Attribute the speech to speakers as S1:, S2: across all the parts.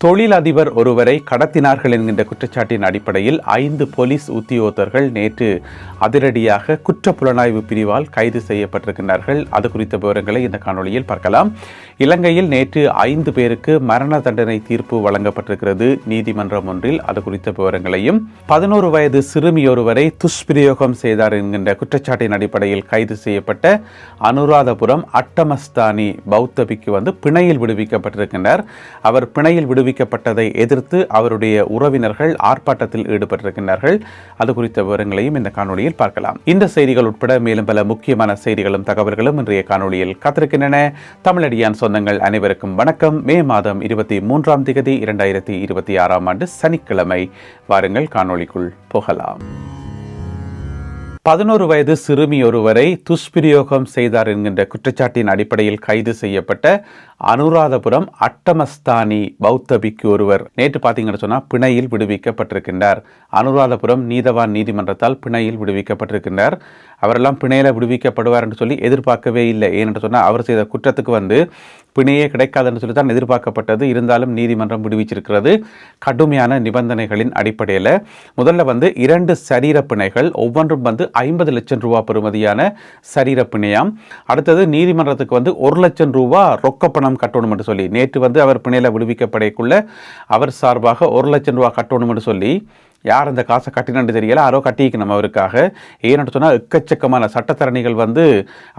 S1: தொழிலதிபர் ஒருவரை கடத்தினார்கள் என்கின்ற குற்றச்சாட்டின் அடிப்படையில் 5 போலீஸ் உத்தியோகத்தர்கள் நேற்று அதிரடியாக குற்றப்புலனாய்வு பிரிவால் கைது செய்யப்பட்டிருக்கிறார்கள். அது குறித்த விவரங்களை இந்த காணொலியில் பார்க்கலாம். இலங்கையில் நேற்று 5 பேருக்கு மரண தண்டனை தீர்ப்பு வழங்கப்பட்டிருக்கிறது நீதிமன்றம் ஒன்றில். அது குறித்த விவரங்களையும் 11 வயது சிறுமியொருவரை துஷ்பிரயோகம் செய்தார் என்கின்ற குற்றச்சாட்டின் அடிப்படையில் கைது செய்யப்பட்ட அனுராதபுரம் அட்டமஸ்தானி பௌத்த பிக்கு பிணையில் விடுவிக்கப்பட்டிருக்கின்றார். அவர் பிணையில் விடுவிக்கப்பட்டதை எதிர்த்து அவருடைய உறவினர்கள் ஆர்ப்பாட்டத்தில் ஈடுபட்டிருக்கிறார்கள். அது குறித்த விவரங்களையும் இந்த காணொலியில் பார்க்கலாம். இந்த செய்திகள் உட்பட மேலும் பல முக்கியமான செய்திகளும் தகவல்களும் இன்றைய காணொலியில் காத்திருக்கின்றன. தமிழடியான் சொந்தங்கள் அனைவருக்கும் வணக்கம். மே மாதம் 23ஆம் தேதி 2026ஆம் ஆண்டு சனிக்கிழமை. வாருங்கள் காணொலிக்குள் போகலாம். 11 வயது சிறுமி ஒருவரை துஷ்பிரயோகம் செய்தார் என்கின்ற குற்றச்சாட்டின் அடிப்படையில் கைது செய்யப்பட்ட அனுராதபுரம் அட்டமஸ்தானி பௌத்த பிக்கு ஒருவர் நேற்று பார்த்தீங்கன்னு சொன்னால் பிணையில் விடுவிக்கப்பட்டிருக்கின்றார். அனுராதபுரம் நீதவான் நீதிமன்றத்தால் பிணையில் விடுவிக்கப்பட்டிருக்கின்றார். அவரெல்லாம் பிணையில் விடுவிக்கப்படுவார் என்று சொல்லி எதிர்பார்க்கவே இல்லை. ஏனென்று சொன்னால் அவர் செய்த குற்றத்துக்கு பிணையே கிடைக்காதுன்னு சொல்லி தான் எதிர்பார்க்கப்பட்டது. இருந்தாலும் நீதிமன்றம் விடுவிச்சிருக்கிறது கடுமையான நிபந்தனைகளின் அடிப்படையில். முதல்ல 2 சரீர பிணைகள், ஒவ்வொன்றும் 50 லட்சம் ரூபா பெறுமதியான சரீர பிணையாம். அடுத்தது நீதிமன்றத்துக்கு 1 லட்சம் ரூபா ரொக்கப்பணம் கட்டணும் என்று சொல்லி நேற்று அவர் பிணையில விடுவிக்கப்படைக்குள்ள அவர் சார்பாக 1 லட்சம் ரூபா கட்டணும் என்று சொல்லி யார் அந்த காசை கட்டினு தெரியல, யாரோ கட்டிக்கணும் அவருக்காக. ஏன்னு சொன்னால் எக்கச்சக்கமான சட்டத்தரணிகள்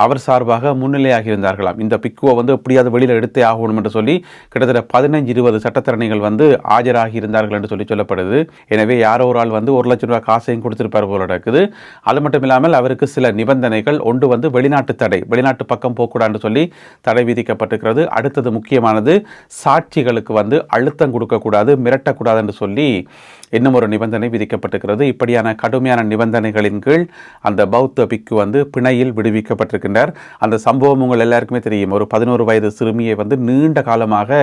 S1: அவர் சார்பாக முன்னிலையாகி இருந்தார்களாம். இந்த பிக்குவை எப்படியாவது வெளியில் எடுத்தே ஆகணும் என்று சொல்லி கிட்டத்தட்ட 15-20 சட்டத்தரணிகள் ஆஜராகி இருந்தார்கள் என்று சொல்லி சொல்லப்படுது. எனவே யாரோ ஒரு ஆள் 1 லட்சம் ரூபாய் காசையும் கொடுத்திருப்பார் போல இருக்குது. அது மட்டும் இல்லாமல் அவருக்கு சில நிபந்தனைகள் ஒன்று வெளிநாட்டு தடை, வெளிநாட்டு பக்கம் போகக்கூடாது சொல்லி தடை விதிக்கப்பட்டிருக்கிறது. அடுத்தது முக்கியமானது, சாட்சிகளுக்கு அழுத்தம் கொடுக்கக்கூடாது, மிரட்டக்கூடாது என்று சொல்லி இன்னும் ஒரு நிபந்தனை விதிக்கப்பட்டிருக்கிறது. இப்படியான கடுமையான நிபந்தனைகளின் கீழ் அந்த பௌத்த பிக்கு பிணையில் விடுவிக்கப்பட்டிருக்கின்றார். அந்த சம்பவம் உங்கள் எல்லாருக்குமே தெரியும். ஒரு 11 வயது சிறுமியை நீண்ட காலமாக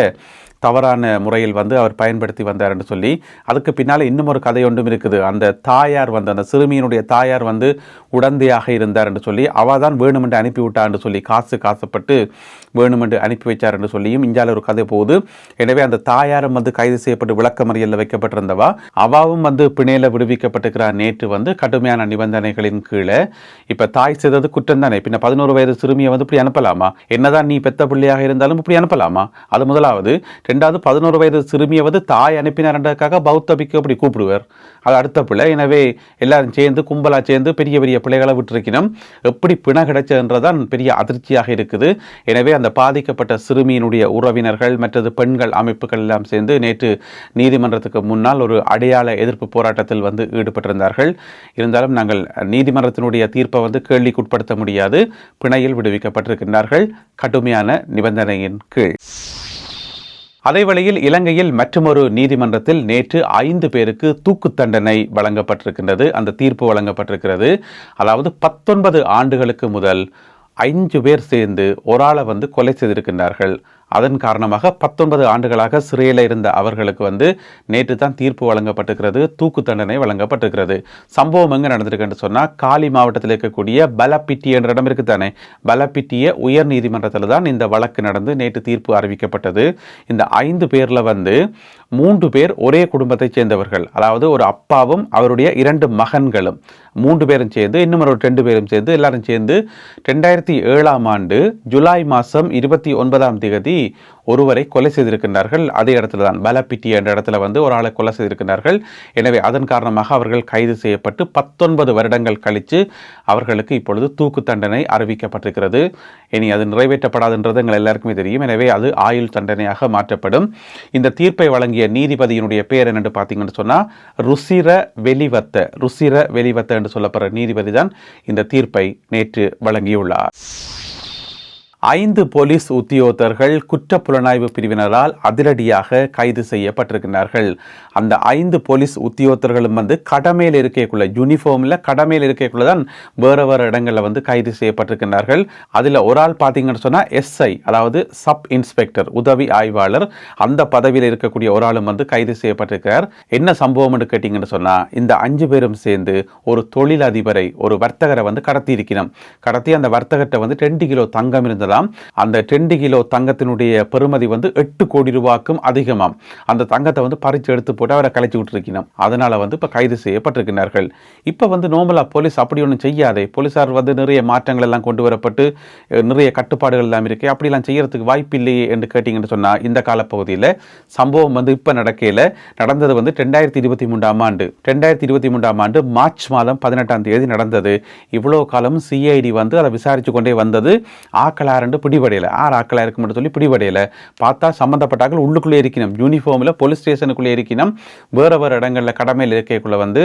S1: தவறான முறையில் அவர் பயன்படுத்தி வந்தார் என்று சொல்லி. அதுக்கு பின்னால் இன்னும் ஒரு கதை ஒன்றும் இருக்குது. அந்த தாயார் அந்த சிறுமியினுடைய தாயார் உடந்தையாக இருந்தார் என்று சொல்லி அவள் தான் வேணுமென்று அனுப்பிவிட்டார் என்று சொல்லி காசுப்பட்டு வேணுமென்று அனுப்பி வைச்சார் என்று சொல்லியும் இஞ்சால ஒரு கதை போகுது. எனவே அந்த தாயாரும் கைது செய்யப்பட்டு விளக்கமறியலில் வைக்கப்பட்டிருந்தவா அவாவும் பிணையில விடுவிக்கப்பட்டிருக்கிறார். நேற்று கடுமையான நிபந்தனைகளின் கீழே. இப்ப தாய் செய்தது குற்றம் தானே, பின்ன 11 வயது சிறுமியை இப்படி அனுப்பலாமா? என்னதான் நீ பெத்த பிள்ளையாக இருந்தாலும் இப்படி அனுப்பலாமா? அது முதலாவது. 2வது, 11 வயது சிறுமியை தாய் அனுப்பினார்ன்றதுக்காக பௌத்த பிக்கு அப்படி கூப்பிடுவார். அது அடுத்த பிள்ளை. எனவே எல்லாரும் சேர்ந்து கும்பலா சேர்ந்து பெரிய பெரிய பிள்ளைகளை விட்டுருக்கணும். எப்படி பிணை கிடைச்சதுன்றதான் பெரிய அதிர்ச்சியாக இருக்குது. எனவே அந்த பாதிக்கப்பட்ட சிறுமியினுடைய உறவினர்கள் மற்றது பெண்கள் அமைப்புகள் எல்லாம் சேர்ந்து நேற்று நீதிமன்றத்துக்கு முன்னால் ஒரு அடையாள எதிர்ப்பு போராட்டத்தில் ஈடுபட்டிருந்தார்கள். இருந்தாலும் நாங்கள் நீதிமன்றத்தினுடைய தீர்ப்பை கேள்விக்குட்படுத்த முடியாது. பிணையில் விடுவிக்கப்பட்டிருக்கின்றார்கள் கடுமையான நிபந்தனையின் கீழ். அதேவேளையில் இலங்கையில் மற்றொரு நீதிமன்றத்தில் நேற்று 5 பேருக்கு தூக்கு தண்டனை வழங்கப்பட்டிருக்கின்றது. அந்த தீர்ப்பு வழங்கப்பட்டிருக்கிறது. அதாவது 19 ஆண்டுகளுக்கு முதல் 5 பேர் சேர்ந்து ஒரு ஆளை கொலை செய்திருக்கின்றார்கள். அதன் காரணமாக 19 ஆண்டுகளாக சிறையில் இருந்த அவர்களுக்கு நேற்று தான் தீர்ப்பு வழங்கப்பட்டிருக்கிறது, தூக்கு தண்டனை வழங்கப்பட்டிருக்கிறது. சம்பவம் எங்கே நடந்திருக்குன்னு சொன்னால் காலி மாவட்டத்தில் இருக்கக்கூடிய பலப்பிட்டி என்ற இடம் இருக்குதானே, பலப்பிட்டிய உயர் நீதிமன்றத்தில் தான் இந்த வழக்கு நடந்து நேற்று தீர்ப்பு அறிவிக்கப்பட்டது. இந்த 5 பேரில் 3 பேர் ஒரே குடும்பத்தைச் சேர்ந்தவர்கள். அதாவது ஒரு அப்பாவும் அவருடைய 2 மகன்களும் 3 பேரும் சேர்ந்து இன்னும் ஒரு 2 பேரும் சேர்ந்து எல்லாரும் சேர்ந்து 2007ஆம் ஆண்டு ஜூலை மாதம் 29ஆம் தேதி ஒருவரை கொலை செய்திருக்கின்றார்கள். அதே இடத்துல தான் பலப்பிட்டி என்ற இடத்துல ஒரு ஆளை கொலை செய்திருக்கின்றார்கள். எனவே அதன் காரணமாக அவர்கள் கைது செய்யப்பட்டு 19 வருடங்கள் கழித்து அவர்களுக்கு இப்பொழுது தூக்கு தண்டனை அறிவிக்கப்பட்டிருக்கிறது. இனி அது நிறைவேற்றப்படாதுன்றது எங்கள் எல்லாருக்குமே தெரியும். எனவே அது ஆயுள் தண்டனையாக மாற்றப்படும். இந்த தீர்ப்பை வழங்கிய நீதிபதியினுடைய பேர் என்னென்று பார்த்தீங்கன்னு சொன்னால் ருசிர வெளிவத்த என்று சொல்லப்படுற நீதிபதி தான் இந்த தீர்ப்பை நேற்று வழங்கியுள்ளார். 5 போலீஸ் உத்தியோகத்தர்கள் குற்றப்புலனாய்வு பிரிவினரால் அதிரடியாக கைது செய்யப்பட்டிருக்கிறார்கள். அந்த 5 போலீஸ் உத்தியோகத்தர்களும் கடமையில் இருக்கக்குள்ள யூனிஃபார்மில் கடமையில் இருக்கக்குள்ள தான் வேறு இடங்களில் கைது செய்யப்பட்டிருக்கிறார்கள். அதில் ஒரு ஆள் பார்த்தீங்கன்னு சொன்னால் எஸ்ஐ, அதாவது சப் இன்ஸ்பெக்டர், உதவி ஆய்வாளர், அந்த பதவியில் இருக்கக்கூடிய ஒரு ஆளும் கைது செய்யப்பட்டிருக்கிறார். என்ன சம்பவம் கேட்டிங்கன்னு சொன்னால் இந்த 5 பேரும் சேர்ந்து ஒரு தொழிலதிபரை, ஒரு வர்த்தகரை கடத்தி இருக்கணும். கடத்தி அந்த வர்த்தகத்தை 2 கிலோ தங்கம் இருந்தது இருந்ததாம். அந்த 2 கிலோ தங்கத்தினுடைய பெறுமதி வந்து 8 கோடி ரூபாய்க்கும் அதிகமாம். அந்த தங்கத்தை வந்து பறிச்சு எடுத்து போட்டு அவரை கலைச்சு விட்டுருக்கணும். அதனால வந்து இப்ப கைது செய்யப்பட்டிருக்கிறார்கள். இப்ப வந்து நோமலா போலீஸ் அப்படி ஒன்றும் செய்யாதே, போலீசார் வந்து நிறைய மாற்றங்கள் எல்லாம் கொண்டு வரப்பட்டு நிறைய கட்டுப்பாடுகள் எல்லாம் இருக்கு, அப்படிலாம் செய்யறதுக்கு வாய்ப்பு இல்லையே என்று கேட்டீங்கன்னு சொன்னா, இந்த காலப்பகுதியில் சம்பவம் வந்து இப்ப நடந்தது வந்து 2023 ஆண்டு 2023 ஆண்டு மார்ச் மாதம் 18ஆம் தேதி நடந்தது. இவ்வளவு காலம் சிஐடி வந்து அதை விசாரிச்சு கொண்டே வந்தது. ஆக்களாரண்டு பிடிபடையில, ஆக்களா இருக்கும் சொல்லி பிடிபடையில பார்த்தா சம்பந்தப்பட்டார்கள் உள்ளுக்குள்ளே இருக்கணும், யூனிஃபார்ம்ல போலீஸ் ஸ்டேஷனுக்குள்ளே இருக்கணும். வேற இடங்கள்ல கடமையில் இருக்கைக்குள்ள வந்து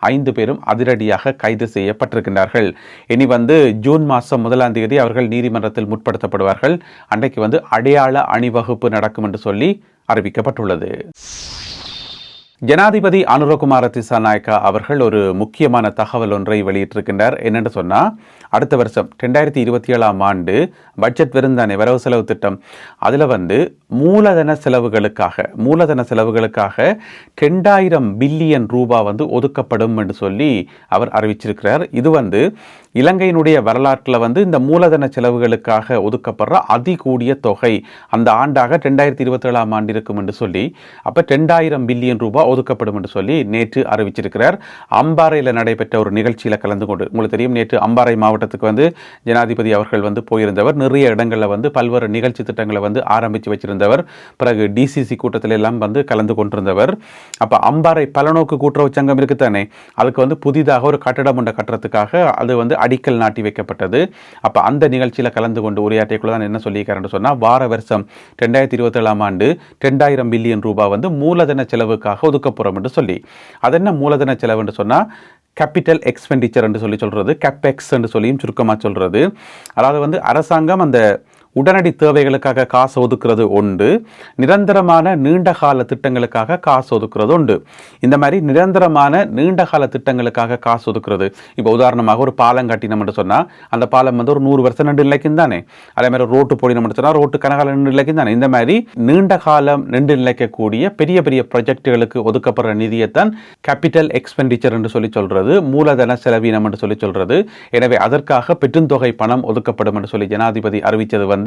S1: 5 பேரும் அதிரடியாக கைது செய்யப்பட்டிருக்கின்றார்கள். இனி வந்து ஜூன் மாதம் 1ஆம் தேதி அவர்கள் நீதிமன்றத்தில் முற்படுத்தப்படுவார்கள். அன்றைக்கு வந்து அடையாள அணிவகுப்பு நடக்கும் என்று சொல்லி அறிவிக்கப்பட்டுள்ளது. ஜனாதிபதி அனுரகுமார திசாநாயக்கா அவர்கள் ஒரு முக்கியமான தகவல் ஒன்றை வெளியிட்டிருக்கின்றார். என்னென்னு சொன்னால், அடுத்த வருஷம் 2027ஆம் ஆண்டு பட்ஜெட் விருந்தானே வரவு செலவு திட்டம், அதில் வந்து மூலதன செலவுகளுக்காக 2000 பில்லியன் ரூபாய் வந்து ஒதுக்கப்படும் என்று சொல்லி அவர் அறிவிச்சிருக்கிறார். இது வந்து இலங்கையினுடைய வரலாற்றில் வந்து இந்த மூலதன செலவுகளுக்காக ஒதுக்கப்படுற அதிகூடிய தொகை அந்த ஆண்டாக 2027ஆம் ஆண்டு இருக்கும் என்று சொல்லி, அப்போ 2000 பில்லியன் ரூபாய் ஒதுக்கப்படும் என்று சொல்லி நேற்று அறிவிச்சிருக்கிறார். அம்பாறையில் நடைபெற்ற ஒரு நிகழ்ச்சியில் கலந்து கொண்டு, உங்களுக்கு தெரியும், நேற்று அம்பாறை மாவட்டத்துக்கு வந்து ஜனாதிபதி அவர்கள் வந்து போயிருந்தவர். நிறைய இடங்களில் வந்து பல்வேறு நிகழ்ச்சி திட்டங்களை வந்து ஆரம்பித்து வச்சிருந்தவர். பிறகு டிசிசி கூட்டத்தில் எல்லாம் வந்து கலந்து கொண்டிருந்தவர். அப்போ அம்பாறை பலநோக்கு கூட்டுறவு சங்கம் இருக்குத்தானே, அதுக்கு வந்து புதிதாக ஒரு கட்டடம் ஒன்றை கட்டுறதுக்காக அது வந்து அடிக்கல் நாட்டி வைக்கப்பட்டது. அப்போ அந்த நிகழ்ச்சியில் கலந்து கொண்டு உரையாற்றியக்குள்ள தான் என்ன சொல்லியிருக்காருன்னு சொன்னால், வார வருஷம் 2027ஆம் ஆண்டு 2000 பில்லியன் ரூபாய் வந்து மூலதன செலவுக்காக ஒதுக்கப்புறம் என்று சொல்லி, அது என்ன மூலதன செலவு என்று சொன்னால் கேபிட்டல் எக்ஸ்பெண்டிச்சர் என்று சொல்லி சொல்கிறது, கேப்பெக்ஸ் என்று சொல்லியும் சுருக்கமாக சொல்கிறது. அதாவது வந்து அரசாங்கம் அந்த உடனடி தேவைகளுக்காக காசு ஒதுக்குறது உண்டு, நிரந்தரமான நீண்டகால திட்டங்களுக்காக காசு ஒதுக்குறது உண்டு. இந்த மாதிரி நிரந்தரமான நீண்டகால திட்டங்களுக்காக காசு ஒதுக்குறது, இப்போ உதாரணமாக ஒரு பாலம் கட்டினோம் என்று சொன்னால் அந்த பாலம் வந்து ஒரு 100 வருஷம் நின்று நிலைக்கும் தானே. அதே மாதிரி ரோட்டு போடினோம் என்று சொன்னால் ரோட்டு கனகால நின்று நிலைக்கும் தானே. இந்த மாதிரி நீண்ட காலம் நின்று நிலைக்கக்கூடிய பெரிய பெரிய ப்ராஜெக்டுகளுக்கு ஒதுக்கப்படுற நிதியைத்தான் கேபிட்டல் எக்ஸ்பெண்டிச்சர் என்று சொல்லி சொல்றது, மூலதன செலவீனம் என்று சொல்லி சொல்றது. எனவே அதற்காக பெருந்தொகை பணம் ஒதுக்கப்படும் என்று சொல்லி ஜனாதிபதி அறிவித்தது வந்து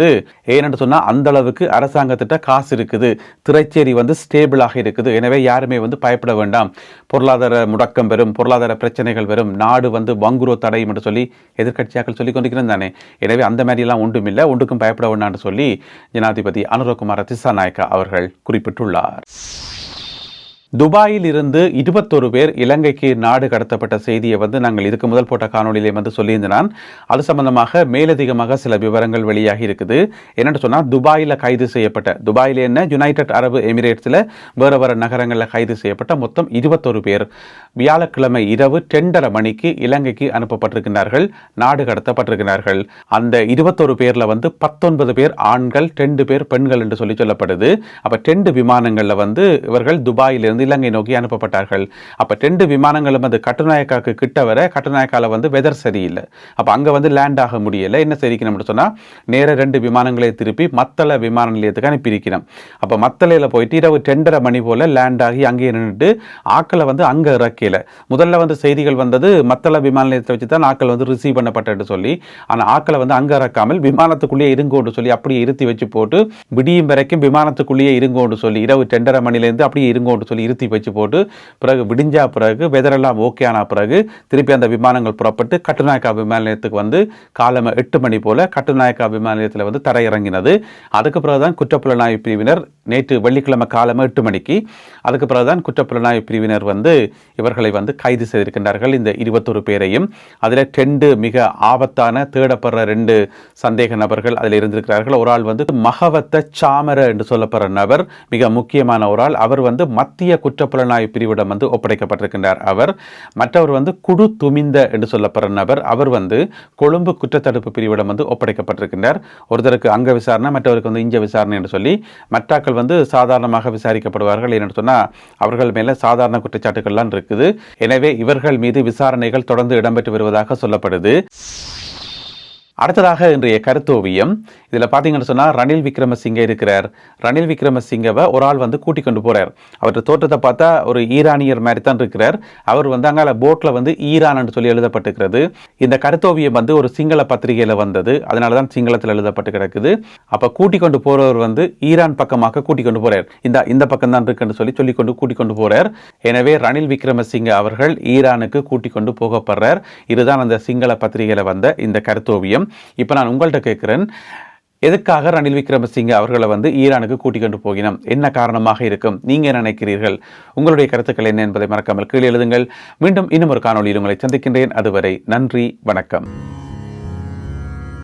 S1: ஏனென்று சொன்னா அந்த அளவுக்கு அரசாங்கத்திட்ட காசு இருக்குது, திரைச்சேரி வந்து ஸ்டேபிளாக இருக்குது. எனவே யாருமே வந்து பயப்பட வேண்டாம், பொருளாதார முடக்கம் வரும், பொருளாதார பிரச்சனைகள் வரும், நாடு வந்து வங்குரோ தடையும் என்று சொல்லி எதிர்கட்சியாக்கள் சொல்லி கொண்டிருக்கிறது தானே. எனவே அந்த மாதிரி எல்லாம் ஒன்றும் இல்லை, ஒன்றுக்கும் பயப்பட வேண்டாம் சொல்லி ஜனாதிபதி அனுரகுமார திசாநாயக்கா அவர்கள் குறிப்பிட்டுள்ளார். துபாயில் இருந்து 21 பேர் இலங்கைக்கு நாடு கடத்தப்பட்ட செய்தியை வந்து நாங்கள் இதுக்கு முதல் போட்ட காணொலியிலே வந்து சொல்லியிருந்தேன். அது சம்பந்தமாக மேலதிகமாக சில விவரங்கள் வெளியாகி இருக்குது. என்னென்னு சொன்னால், துபாயில் கைது செய்யப்பட்ட, துபாயில் என்ன யுனைடெட் அரபு எமிரேட்ஸில் வேறு நகரங்களில் கைது செய்யப்பட்ட மொத்தம் 21 பேர் வியாழக்கிழமை இரவு 2:30 மணிக்கு இலங்கைக்கு அனுப்பப்பட்டிருக்கிறார்கள், நாடு கடத்தப்பட்டிருக்கிறார்கள். அந்த 21 பேரில் வந்து 19 பேர் ஆண்கள், 2 பேர் பெண்கள் என்று சொல்லி சொல்லப்படுது. அப்போ 2 விமானங்களில் வந்து இவர்கள் துபாயிலிருந்து இலங்கை நோக்கி அனுப்பப்பட்டார்கள். அப்ப 2 விமானங்களும் அது கட்டுநாயக்காக்கு கிட்ட வர, கட்டுநாயக்கால வந்து வெதர் சரியில்லை, அப்ப அங்க வந்து லேண்ட் ஆக முடியல. என்ன செய்யணும் சொன்னா, நேர 2 விமானங்களை திருப்பி மத்தள விமான நிலையத்துக்கு அனுப்பியிருக்கணும். அப்ப மத்தளையில போயிட்டு இரவு 2:30 மணி போல லேண்ட் ஆகி அங்கே நின்றுட்டு ஆக்களை வந்து அங்க இறக்கல. முதல்ல வந்து செய்திகள் வந்தது மத்தள விமான நிலையத்தை வச்சு தான் ஆக்கள் வந்து ரிசீவ் பண்ணப்பட்டு சொல்லி, ஆனா ஆக்களை வந்து அங்க இறக்காமல் விமானத்துக்குள்ளேயே இருங்கோன்னு சொல்லி அப்படியே இருத்தி வச்சு போட்டு விடியும் வரைக்கும் விமானத்துக்குள்ளேயே இருங்கோன்னு சொல்லி, இரவு 2:30 மணிலேருந்து அப்படியே இருங்கோன்னு சொல்லி இருத்தி வச்சு போட்டு, பிறகு விடிஞ்சா பிறகு வெதரெல்லாம் ஓகே ஆன பிறகு திருப்பி அந்த விமானங்கள் புறப்பட்டு கட்டுநாயக்கா விமான நிலையத்துக்கு வந்து காலம 8 மணி போல கட்டுநாயக்கா விமான நிலையத்தில் வந்து தரையிறங்கினது. அதுக்கு பிறகுதான் குற்றப்புலனாய்வு பிரிவினர் நேற்று வெள்ளிக்கிழமை காலம 8 மணிக்கு, அதுக்கு பிறகுதான் குற்றப்புலனாய்வு பிரிவினர் வந்து இவர்களை வந்து கைது செய்திருக்கின்றார்கள், இந்த 21 பேரையும். அதில் 2 மிக ஆபத்தான தேடப்படுற 2 சந்தேக நபர்கள் அதில் இருந்திருக்கிறார்கள். ஒரு ஆள் வந்து மகவத்த சாமர என்று சொல்லப்படுற நபர், மிக முக்கியமான ஒரு ஆள். அவர் வந்து மத்திய குற்றப்புலனாய்வு பிரிவிடம் வந்து ஒப்படைக்கப்பட்டிருக்கின்றார். அவர் மற்றவர் வந்து குடு துமிந்த என்று சொல்லப்படுற நபர், அவர் வந்து கொழும்பு குற்றத்தடுப்பு பிரிவிடம் வந்து ஒப்படைக்கப்பட்டிருக்கின்றார். ஒருத்தருக்கு அங்க விசாரணை, மற்றவருக்கு வந்து இங்க விசாரணை என்று சொல்லி, மற்றாக்கள் வந்து சாதாரணமாக விசாரிக்கப்படுவார்கள். என்று சொன்னா அவர்கள் மேல சாதாரண குற்றச்சாட்டுகள்லாம் இருக்குது. எனவே இவர்கள் மீது விசாரணைகள் தொடர்ந்து இடம்பெற்று வருவதாக சொல்லப்படுது. அடுத்ததாக இன்றைய கருத்தோவியம். இதில் பார்த்தீங்கன்னு சொன்னால் ரணில் விக்ரமசிங்கே இருக்கிறார். ரணில் விக்ரமசிங்கவை ஒரு ஆள் வந்து கூட்டிக் கொண்டு போகிறார். அவருடைய தோற்றத்தை பார்த்தா ஒரு ஈரானியர் மாதிரி தான் இருக்கிறார். அவர் வந்து அங்கே போட்டில் வந்து ஈரான் சொல்லி எழுதப்பட்டிருக்கிறது. இந்த கருத்தோவியம் வந்து ஒரு சிங்கள பத்திரிகையில் வந்தது, அதனால தான் சிங்களத்தில் எழுதப்பட்டு கிடக்குது. அப்போ கூட்டிக் கொண்டு போகிறவர் வந்து ஈரான் பக்கமாக கூட்டிக் கொண்டு போகிறார். இந்த பக்கம் தான் இருக்குன்னு சொல்லி கூட்டிக் கொண்டு போகிறார். எனவே ரணில் விக்ரமசிங்கே அவர்கள் ஈரானுக்கு கூட்டிக் கொண்டு போகப்படுறார். இதுதான் அந்த சிங்கள பத்திரிகையில் வந்த இந்த கருத்தோவியம். இப்போ நான் உங்கள்கிட்ட கேட்குறேன், எதுக்காக ரணில் விக்ரமசிங்கே அவர்களை வந்து ஈரானுக்கு கூட்டிக் கொண்டு போகினோம்? என்ன காரணமாக இருக்கும்? நீங்க என்ன நினைக்கிறீர்கள்? உங்களுடைய கருத்துக்கள் என்ன என்பதை மறக்காமல் கீழே எழுதுங்கள். மீண்டும் இன்னும் ஒரு காணொளியில் உங்களை சந்திக்கின்றேன். அதுவரை நன்றி, வணக்கம்.